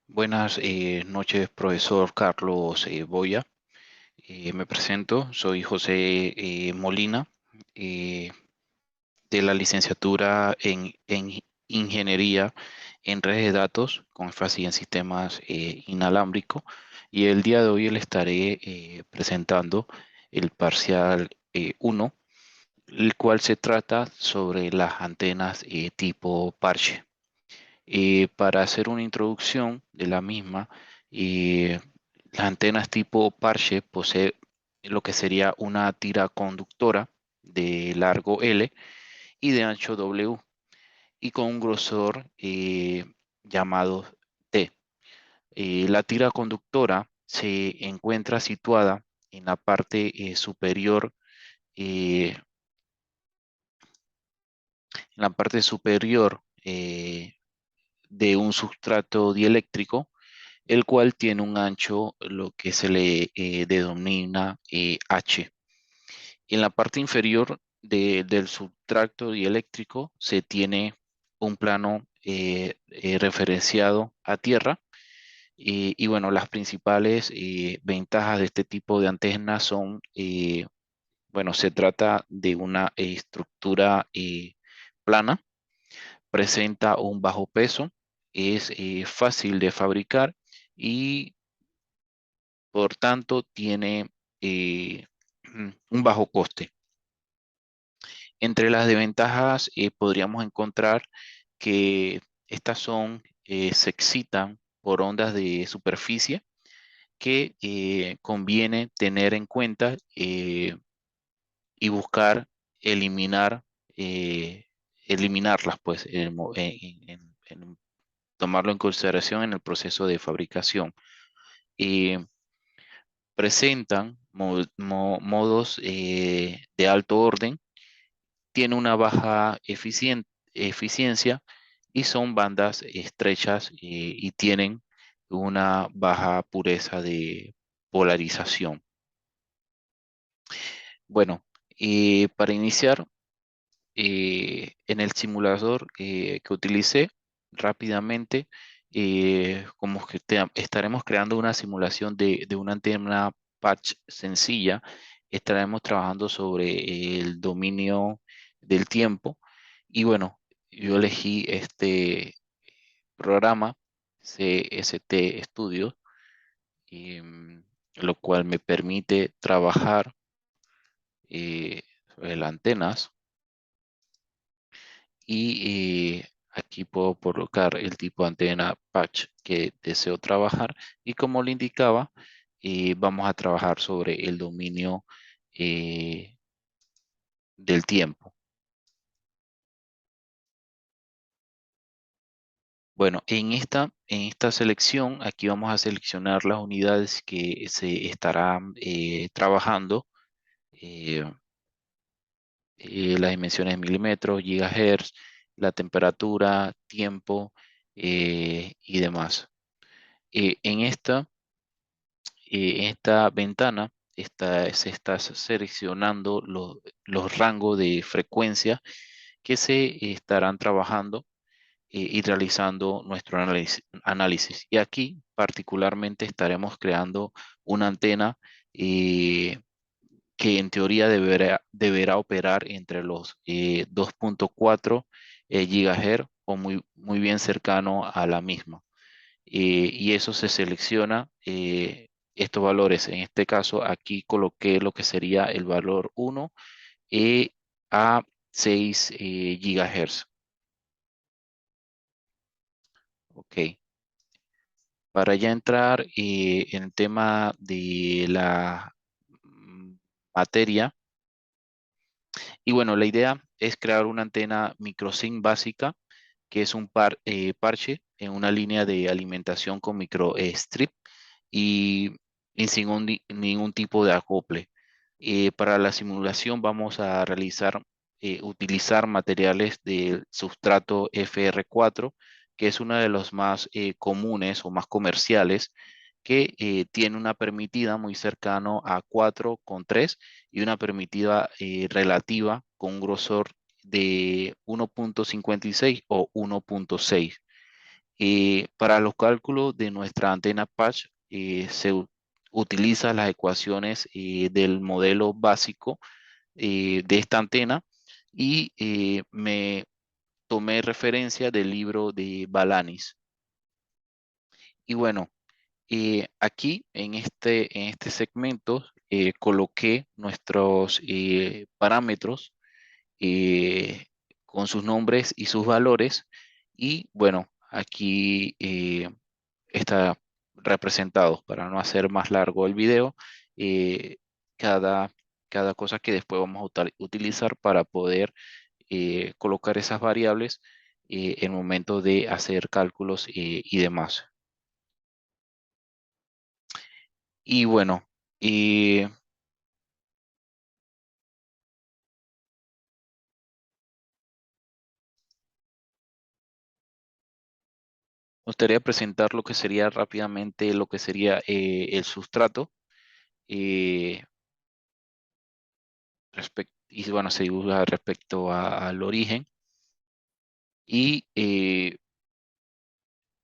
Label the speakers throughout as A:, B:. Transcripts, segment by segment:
A: Buenas noches, profesor Carlos Boya. Me presento, soy José Molina, eh, de la licenciatura en Ingeniería en Redes de Datos, con énfasis en sistemas inalámbricos. Y el día de hoy le estaré presentando el parcial 1, el cual se trata sobre las antenas tipo parche. Para hacer una introducción de la misma, eh, las antenas tipo parche posee lo que sería una tira conductora de largo L y de ancho W y con un grosor llamado T. La tira conductora se encuentra situada en la parte superior, eh, en la parte superior de un sustrato dieléctrico, el cual tiene un ancho, lo que se le denomina H. En la parte inferior del sustrato dieléctrico se tiene un plano referenciado a tierra. Y bueno, las principales ventajas de este tipo de antenas son, bueno, se trata de una estructura plana, presenta un bajo peso, es fácil de fabricar y por tanto tiene eh, un bajo coste. Entre las desventajas podríamos encontrar que estas se excitan por ondas de superficie que conviene tener en cuenta y buscar eliminar, eh, eliminarlas, pues, tomarlo en consideración en el proceso de fabricación. Eh, Presentan modos de alto orden, tiene una baja eficiencia y son bandas estrechas y tienen una baja pureza de polarización. Bueno, para iniciar, en el simulador que utilicé rápidamente, como que estaremos creando una simulación de una antena patch sencilla. Estaremos trabajando sobre el dominio del tiempo. Y bueno, yo elegí este programa CST Studio, lo cual me permite trabajar sobre las antenas. Y aquí puedo colocar el tipo de antena patch que deseo trabajar, y como le indicaba, vamos a trabajar sobre el dominio eh, del tiempo. Bueno, en esta selección, aquí vamos a seleccionar las unidades que se estarán trabajando, eh, las dimensiones en milímetros, gigahertz, la temperatura, tiempo y demás. En esta ventana se está seleccionando los rangos de frecuencia que se estarán trabajando y realizando nuestro análisis. Y aquí particularmente estaremos creando una antena eh, que en teoría deberá operar entre los 2.4 GHz o muy bien cercano a la misma. Y eso se selecciona estos valores. En este caso, aquí coloqué lo que sería el valor 1 a 6 GHz. Ok. Para ya entrar en el tema de la materia, y bueno, la idea es crear una antena microSync básica, que es un parche en una línea de alimentación con microstrip y sin ningún tipo de acople. Para la simulación vamos a utilizar materiales del sustrato FR4, que es uno de los más comunes o más comerciales, que tiene una permitida muy cercano a 4,3 y una permitida relativa con un grosor de 1.56 o 1.6. Para los cálculos de nuestra antena patch utiliza las ecuaciones del modelo básico de esta antena y me tomé referencia del libro de Balanis. Y bueno, aquí en este segmento coloqué nuestros parámetros con sus nombres y sus valores. Y bueno, aquí está representados para no hacer más largo el video. eh, cada, cada cosa que después vamos a utilizar para poder colocar esas variables en el momento de hacer cálculos y demás. Y bueno, me gustaría presentar lo que sería rápidamente lo que sería el sustrato. eh, y bueno, se dibuja respecto al origen. Y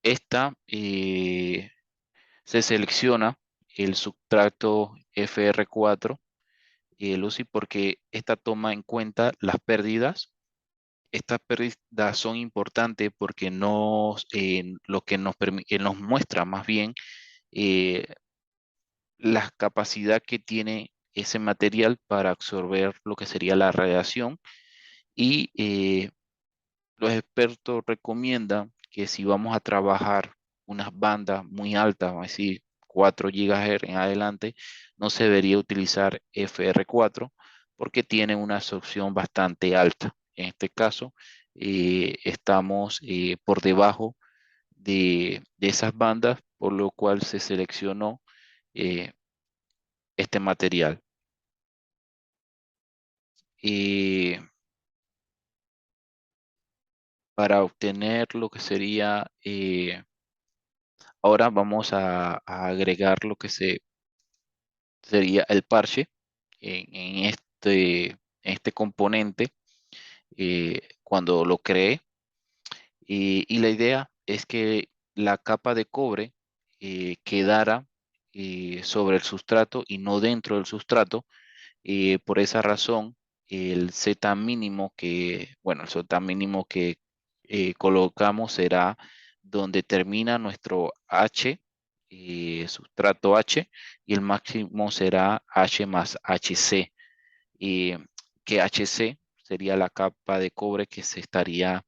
A: esta se selecciona el sustrato FR4, Lucy, porque esta toma en cuenta las pérdidas. Estas pérdidas son importantes porque lo que nos muestra más bien eh, la capacidad que tiene ese material para absorber lo que sería la radiación. Y los expertos recomiendan que si vamos a trabajar unas bandas muy altas, vamos a decir 4 GHz en adelante, no se debería utilizar FR4 porque tiene una absorción bastante alta. En este caso, estamos por debajo de esas bandas, por lo cual se seleccionó eh, este material. Eh, para obtener lo que sería, ahora vamos a agregar lo que sería el parche en este componente cuando lo cree. Y la idea es que la capa de cobre quedara sobre el sustrato y no dentro del sustrato. Por esa razón, el Z mínimo bueno, el Z mínimo que colocamos será donde termina nuestro H, sustrato H, y el máximo será H más HC, eh, que HC sería la capa de cobre que se estaría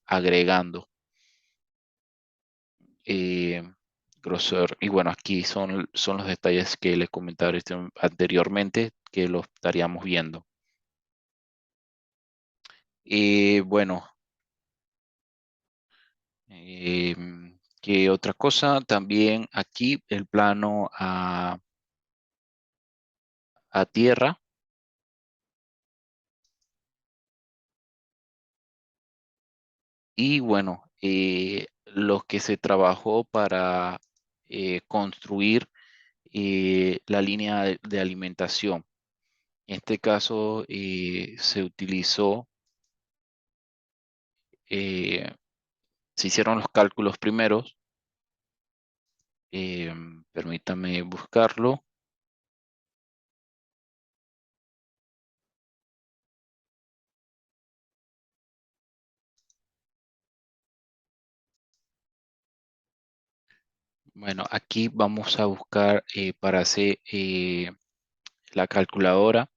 A: agregando. eh, Grosor. Y bueno, aquí son los detalles que les comentaba anteriormente, que los estaríamos viendo. Bueno, ¿qué otra cosa? También aquí el plano a tierra. Y bueno, lo que se trabajó para construir la línea de alimentación. En este caso se utilizó, se hicieron los cálculos primeros. Permítame buscarlo. Bueno, aquí vamos a buscar para hacer la calculadora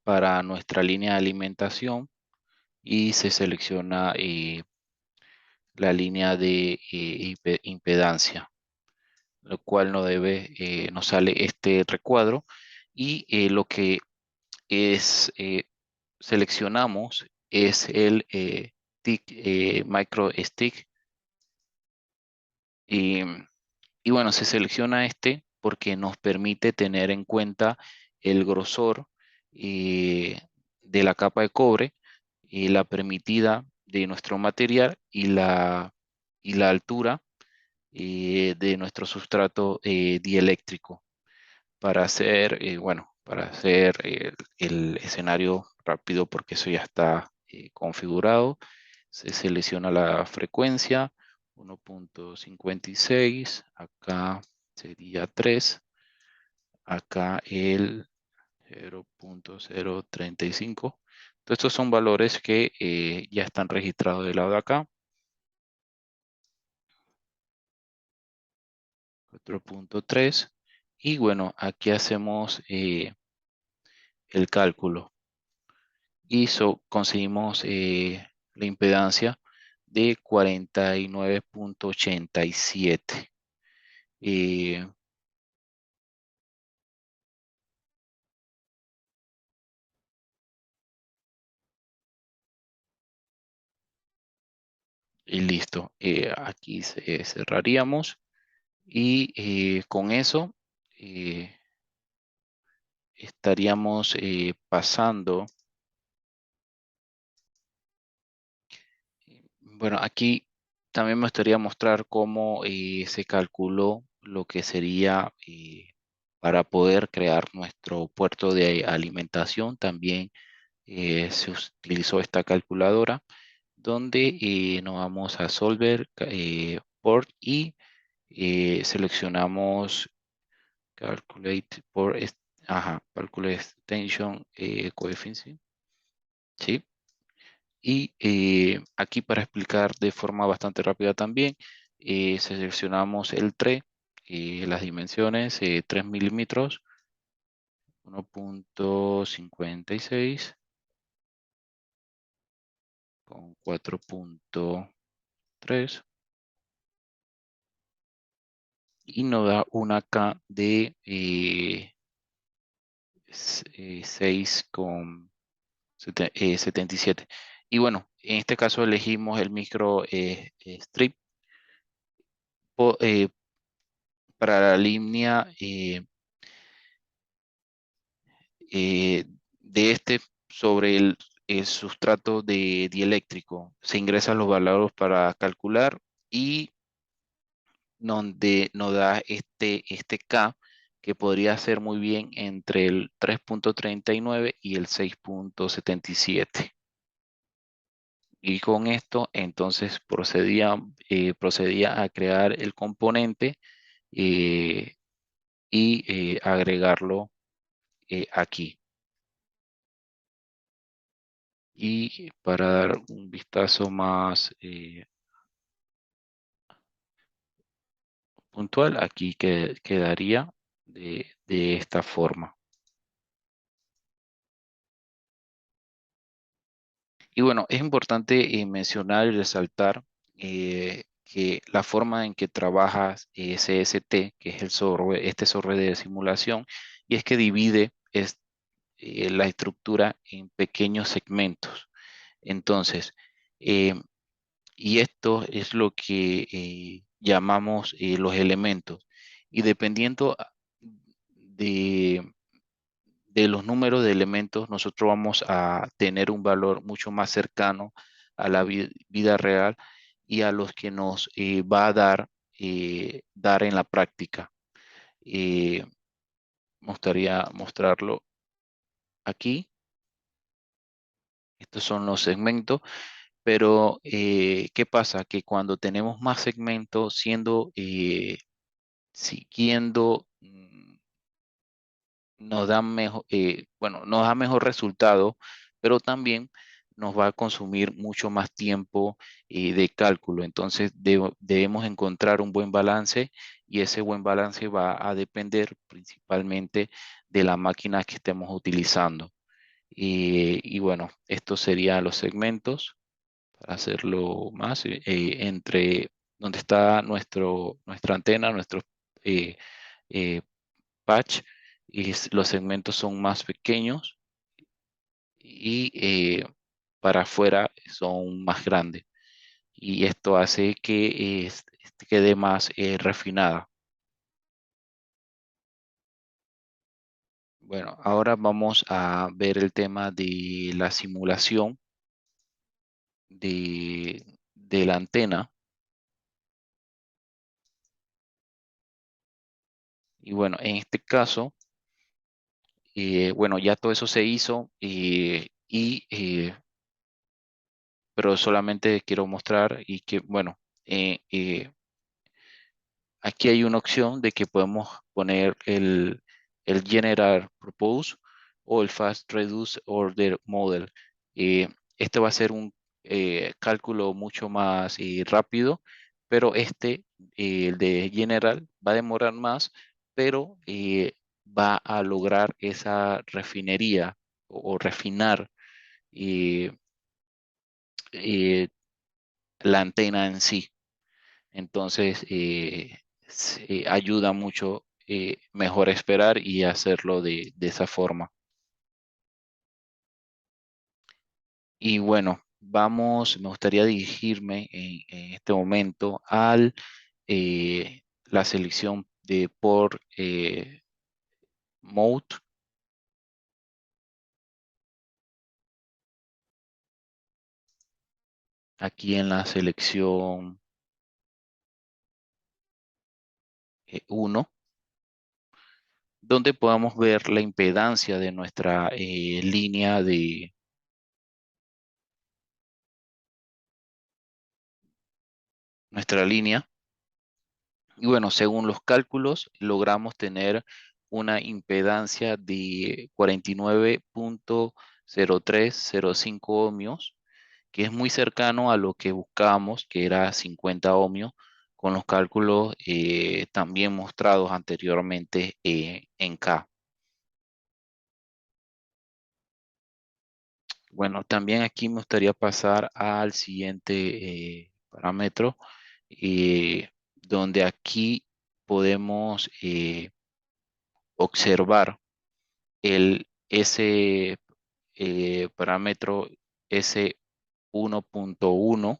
A: para nuestra línea de alimentación y se selecciona la línea de impedancia, lo cual nos sale este recuadro. Y lo que seleccionamos es el micro stick. Y, y bueno, se selecciona este porque nos permite tener en cuenta el grosor de la capa de cobre y la permitida de nuestro material y la altura de nuestro sustrato dieléctrico para hacer, bueno, para hacer el escenario rápido, porque eso ya está configurado. Se selecciona la frecuencia, 1.56, acá sería 3, acá el 0.035. Entonces, estos son valores que ya están registrados del lado de acá. 4.3. Y bueno, aquí hacemos el cálculo. Y conseguimos la impedancia de 49.87. Eh, y listo. Aquí cerraríamos. Y con eso eh, estaríamos pasando. Bueno, aquí también me gustaría mostrar cómo se calculó lo que sería para poder crear nuestro puerto de alimentación. También se utilizó esta calculadora donde nos vamos a Solver Port y seleccionamos Calculate Port, ajá, Calculate Extension Coefficient, ¿sí? Y aquí para explicar de forma bastante rápida también, seleccionamos el TRE, las dimensiones, 3 milímetros, 1.56 con 4.3 y nos da una K de 6,77. Y bueno, en este caso elegimos el micro strip para la línea de este sobre el sustrato de dieléctrico. Se ingresan los valores para calcular y donde nos da este K que podría ser muy bien entre el 3.39 y el 6.77. Y con esto entonces procedía a crear el componente eh, y agregarlo aquí. Y para dar un vistazo más puntual, aquí quedaría de esta forma. Y bueno, es importante mencionar y resaltar que la forma en que trabaja CST, que es este software de simulación, y es que divide la estructura en pequeños segmentos. Entonces, eh, y esto es lo que llamamos los elementos. Y dependiendo de, de los números de elementos, nosotros vamos a tener un valor mucho más cercano a la vida real y a los que nos va a dar en la práctica. Eh, Me gustaría mostrarlo aquí. Estos son los segmentos. Pero, ¿qué pasa? Que cuando tenemos más segmentos siguiendo, nos da mejor, bueno, nos da mejor resultado, pero también nos va a consumir mucho más tiempo de cálculo. Entonces, debemos encontrar un buen balance y ese buen balance va a depender principalmente de la máquina que estemos utilizando. Y bueno, estos serían los segmentos para hacerlo más, entre donde está nuestra antena, nuestro eh, eh, patch, y los segmentos son más pequeños y para afuera son más grandes. Y esto hace que quede más refinada. Bueno, ahora vamos a ver el tema de la simulación de la antena. Y bueno, en este caso, bueno, ya todo eso se hizo pero solamente quiero mostrar y que, bueno, eh, eh, aquí hay una opción de que podemos poner el General Propose o el Fast Reduce Order Model. Eh, este va a ser un cálculo mucho más rápido, pero el de General, va a demorar más, pero va a lograr esa refinería o refinar eh, eh, la antena en sí. Entonces, ayuda mucho mejor esperar y hacerlo de esa forma. Y bueno, me gustaría dirigirme en este momento la selección de por mode, aquí en la selección 1, donde podamos ver la impedancia de nuestra línea. Y bueno, según los cálculos, logramos tener una impedancia de 49,0305 ohmios, que es muy cercano a lo que buscábamos, que era 50 ohmios, con los cálculos también mostrados anteriormente en K. Bueno, también aquí me gustaría pasar al siguiente parámetro, donde aquí podemos observar ese parámetro S1.1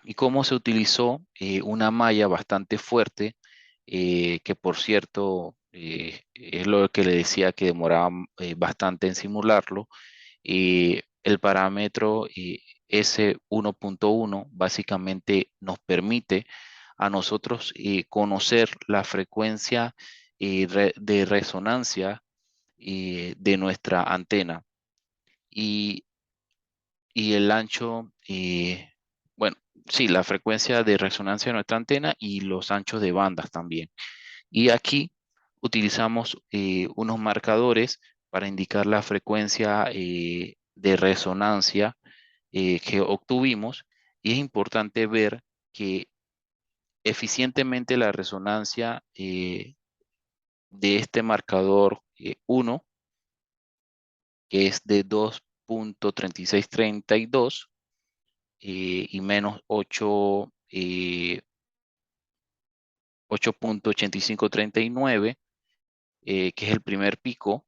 A: y cómo se utilizó una malla bastante fuerte, que por cierto es lo que le decía que demoraba bastante en simularlo. El parámetro S1.1 básicamente nos permite a nosotros conocer la frecuencia de resonancia de nuestra antena y, y el ancho, bueno, sí, la frecuencia de resonancia de nuestra antena y los anchos de bandas también. Y aquí utilizamos unos marcadores para indicar la frecuencia de resonancia que obtuvimos, y es importante ver que eficientemente la resonancia de este marcador 1, que es de 2,3632 y menos 8,8539, que es el primer pico,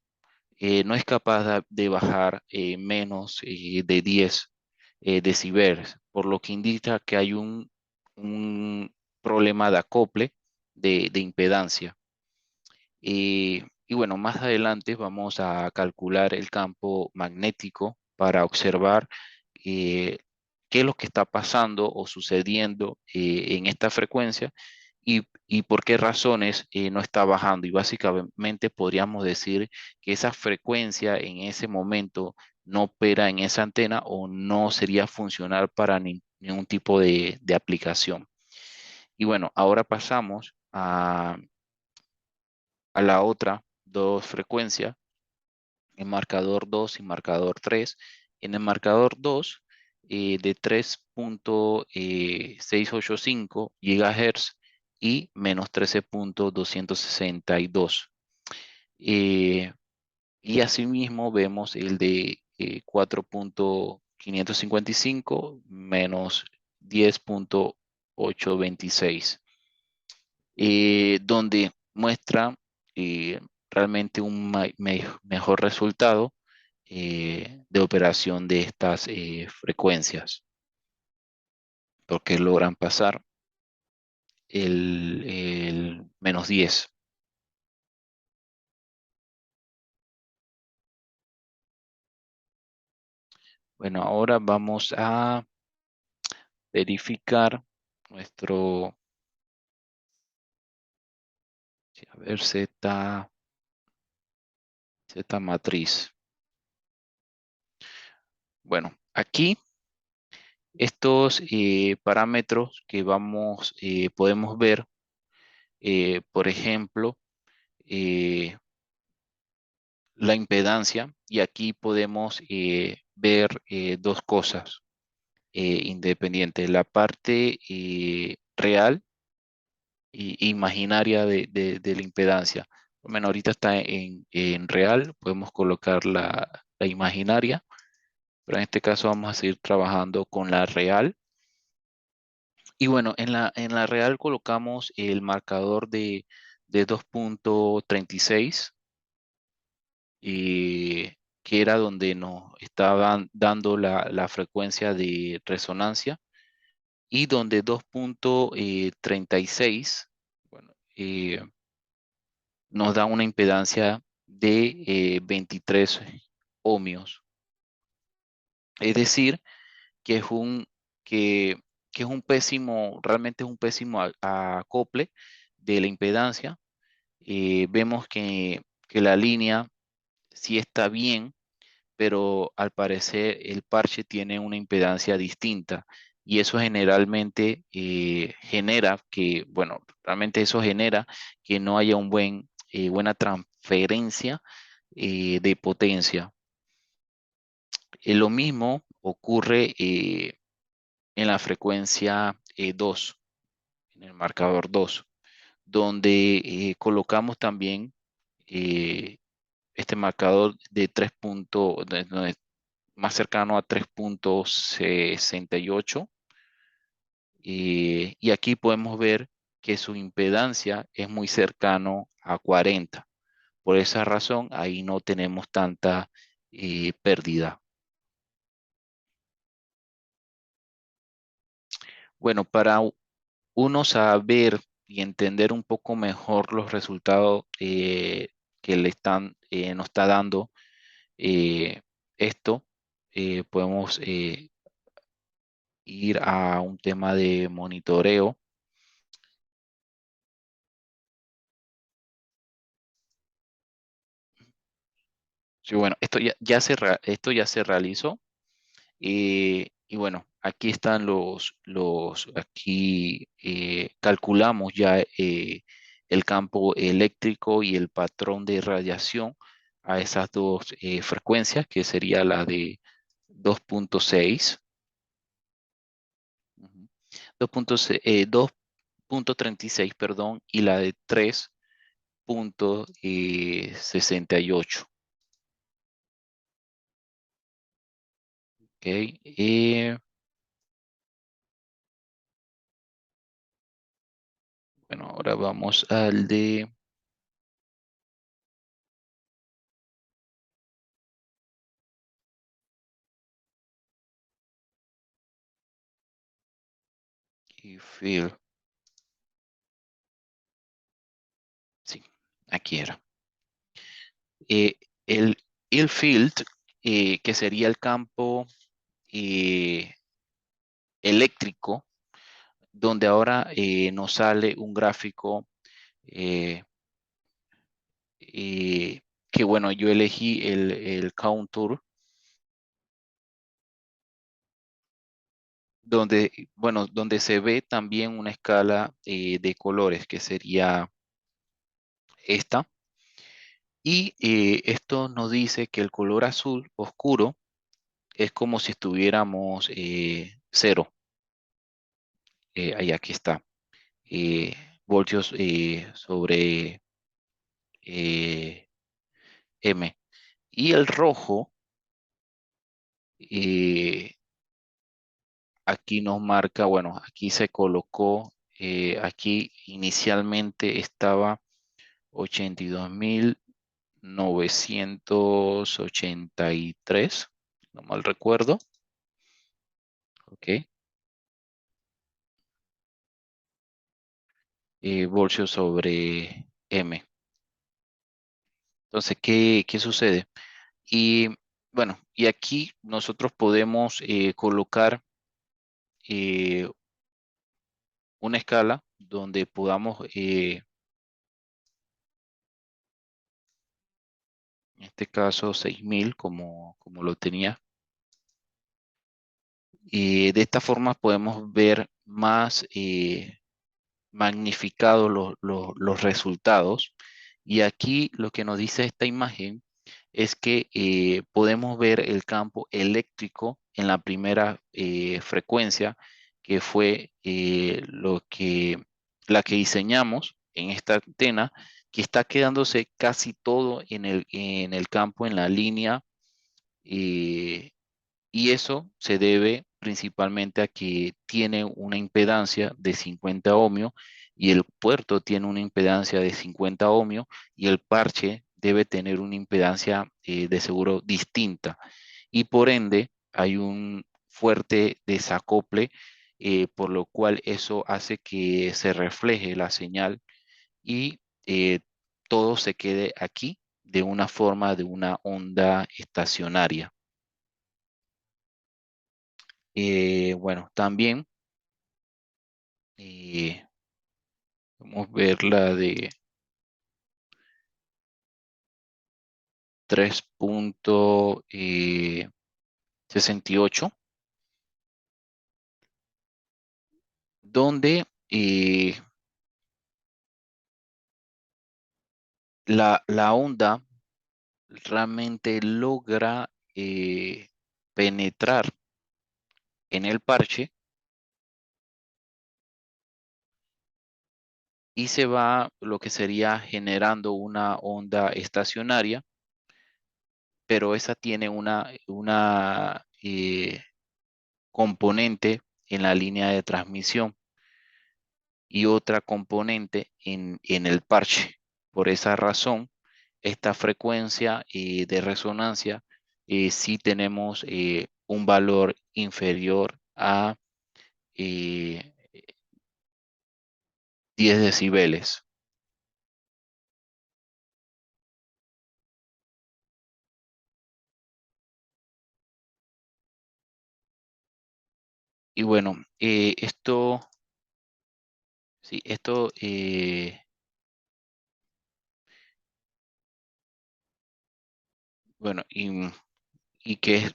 A: no es capaz de bajar menos de 10 decibeles, por lo que indica que hay un problema de acople de impedancia. Y bueno, más adelante vamos a calcular el campo magnético para observar eh, qué es lo que está pasando o sucediendo en esta frecuencia y por qué razones no está bajando. Y básicamente podríamos decir que esa frecuencia en ese momento no opera en esa antena o no sería funcional para ningún tipo de aplicación. Y bueno, ahora pasamos a la otra dos frecuencias, el marcador 2 y marcador 3. En el marcador 2, de 3,685 GHz y menos 13,262. Eh, y asimismo vemos el de 4,555 menos 10,826, donde muestra eh, realmente un mejor resultado de operación de estas frecuencias, porque logran pasar el menos 10. Bueno, ahora vamos a verificar nuestro, sí, a ver, Z matriz. Bueno, aquí Estos parámetros que podemos ver, por ejemplo, eh, la impedancia, y aquí podemos ver dos cosas independientes, la parte real e imaginaria de la impedancia. Bueno, ahorita está en real, podemos colocar la imaginaria, pero en este caso vamos a seguir trabajando con la real. Y bueno, en la real colocamos el marcador de 2.36, que era donde nos estaban dando la frecuencia de resonancia, y donde 2.36, bueno, nos da una impedancia de 23 ohmios. Es decir, que es que, que es un pésimo, realmente es un pésimo acople de la impedancia. Vemos que la línea sí está bien, pero al parecer el parche tiene una impedancia distinta, y eso generalmente genera que, bueno, realmente eso genera que no haya buena transferencia de potencia. Lo mismo ocurre en la frecuencia 2, en el marcador 2, donde colocamos también eh, este marcador de 3 puntos, más cercano a 3.68, y aquí podemos ver que su impedancia es muy cercano a 40. Por esa razón, ahí no tenemos tanta pérdida. Bueno, para uno saber y entender un poco mejor los resultados que nos está dando eh, esto, podemos ir a un tema de monitoreo. Sí, bueno, esto ya se realizó. Y bueno, aquí están aquí calculamos ya el campo eléctrico y el patrón de radiación a esas dos frecuencias, que sería la de 2.6, ujú, 2.36, perdón, y la de 3.68. Ok, bueno, ahora vamos al de field. Sí, aquí era. Eh, el field, que sería el campo eh, eléctrico, donde ahora nos sale un gráfico eh, que, bueno, yo elegí el contour, donde se ve también una escala de colores, que sería esta. Y esto nos dice que el color azul oscuro es como si estuviéramos cero. Ahí aquí está. eh, voltios sobre eh, M. Y el rojo, eh, aquí nos marca, bueno, aquí se colocó, aquí inicialmente estaba 82.983, no mal recuerdo, ok, voltios sobre M. Entonces, ¿qué sucede? Y bueno, y aquí nosotros podemos colocar eh, una escala donde podamos, en este caso 6.000, como lo tenía, De esta forma podemos ver más magnificados los resultados. Y aquí lo que nos dice esta imagen es que podemos ver el campo eléctrico en la primera frecuencia, que fue la que diseñamos en esta antena, que está quedándose casi todo en el campo, en la línea, eh, y eso se debe principalmente a que tiene una impedancia de 50 ohmios y el puerto tiene una impedancia de 50 ohmios y el parche debe tener una impedancia de seguro distinta. Y por ende hay un fuerte desacople, por lo cual eso hace que se refleje la señal y todo se quede aquí de una forma de una onda estacionaria. Bueno, también eh, vamos a ver la de 3.68, donde la onda realmente logra penetrar en el parche y se va lo que sería generando una onda estacionaria, pero esa tiene una componente en la línea de transmisión y otra componente en el parche. Por esa razón, esta frecuencia de resonancia sí tenemos un valor inferior a 10 decibeles. Y bueno, sí, bueno, y que es,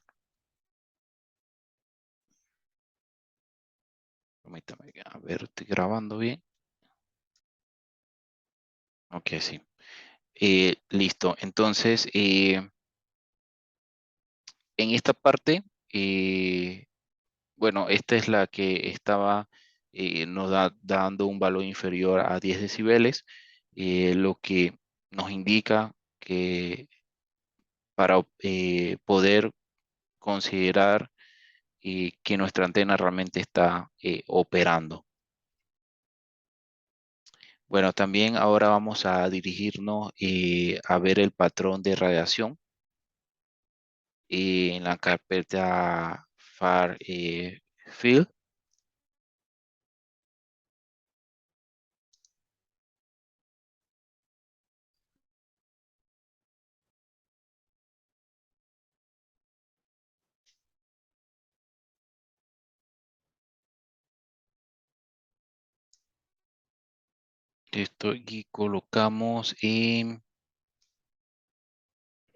A: permítame, a ver, estoy grabando bien. Ok, sí. Listo. Entonces, en esta parte, bueno, esta es la que estaba, dando un valor inferior a 10 decibeles, lo que nos indica que para poder considerar que nuestra antena realmente está operando. Bueno, también ahora vamos a dirigirnos a ver el patrón de radiación en la carpeta Far Field. Esto y colocamos en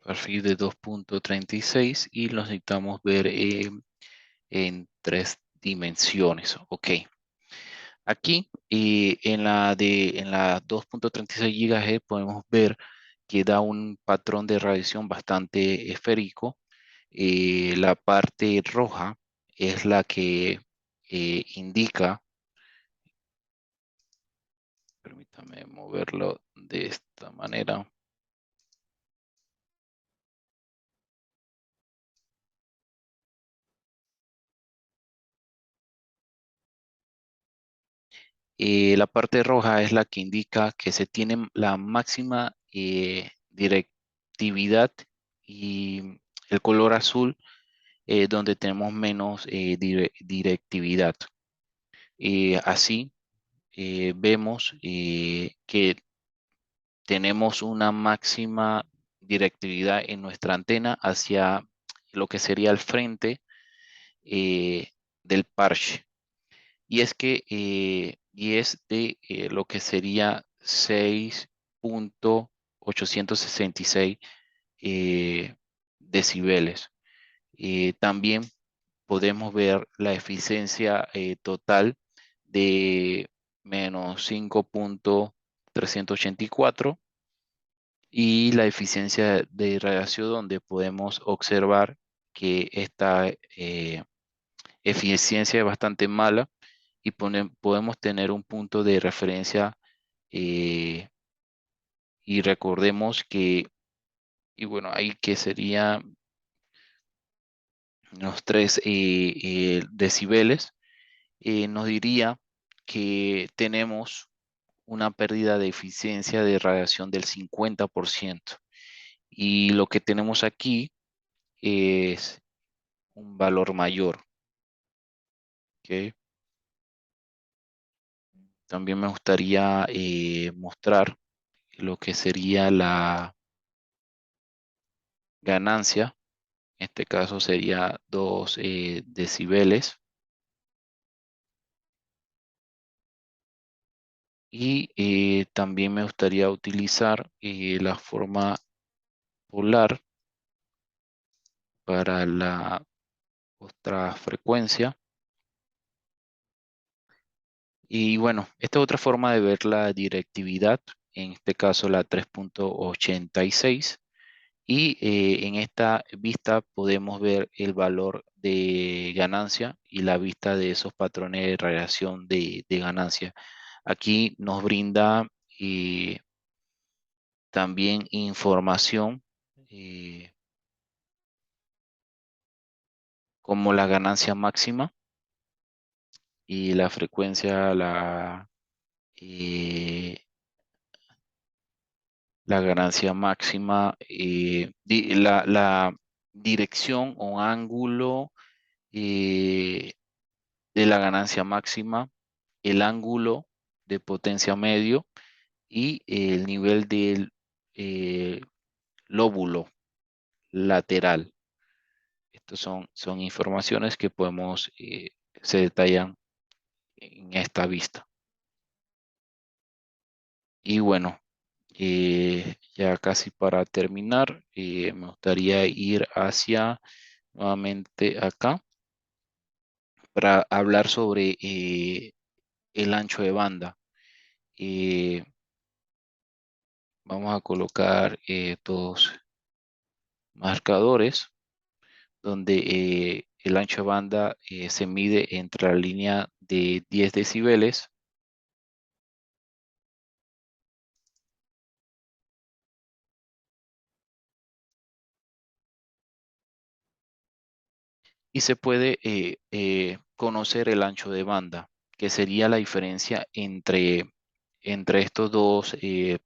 A: perfil de 2.36 y los necesitamos ver en 3 dimensiones. Ok. Aquí en la 2.36 GHz podemos ver que da un patrón de radiación bastante esférico. La parte roja es la que indica, permítame moverlo de esta manera. La parte roja es la que indica que se tiene la máxima directividad y el color azul donde tenemos menos directividad. Así vemos que tenemos una máxima directividad en nuestra antena hacia lo que sería el frente eh, del parche. Y es que y es de lo que sería 6.866 decibeles. También podemos ver la eficiencia total de menos 5,384 y la eficiencia de irradiación donde podemos observar que esta eficiencia es bastante mala y podemos tener un punto de referencia eh, y recordemos que, y bueno, ahí que sería los 3 decibeles, nos diría que tenemos una pérdida de eficiencia de radiación del 50%. Y lo que tenemos aquí es un valor mayor. ¿Ok? También me gustaría mostrar lo que sería la ganancia. En este caso sería 2 decibeles. Y también me gustaría utilizar la forma polar para la otra frecuencia. Y bueno, esta es otra forma de ver la directividad, en este caso la 3,86. Y en esta vista podemos ver el valor de ganancia y la vista de esos patrones de radiación de ganancia. Aquí nos brinda también información eh, como la ganancia máxima y la frecuencia, eh, la ganancia máxima, la dirección o ángulo eh, de la ganancia máxima, el ángulo de potencia medio y el nivel del eh, lóbulo lateral. Estas son informaciones que podemos, se detallan en esta vista. Y bueno, ya casi para terminar, me gustaría ir hacia nuevamente acá para hablar sobre el ancho de banda. Eh, Vamos a colocar dos marcadores donde el ancho de banda se mide entre la línea de 10 decibeles y se puede conocer el ancho de banda, que sería la diferencia entre estos dos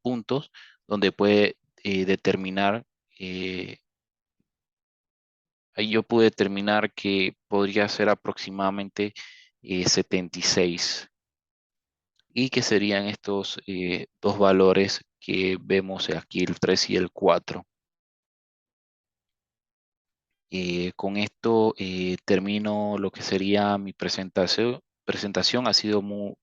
A: puntos, donde puede determinar, ahí yo pude determinar que podría ser aproximadamente 76 y que serían estos dos valores que vemos aquí, el 3 y el 4. Con esto termino lo que sería mi presentación. Ha sido muy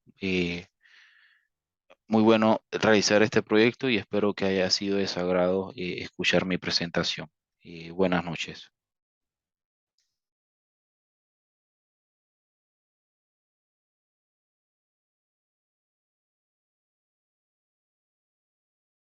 A: bueno realizar este proyecto y espero que haya sido de su agrado escuchar mi presentación. Buenas noches.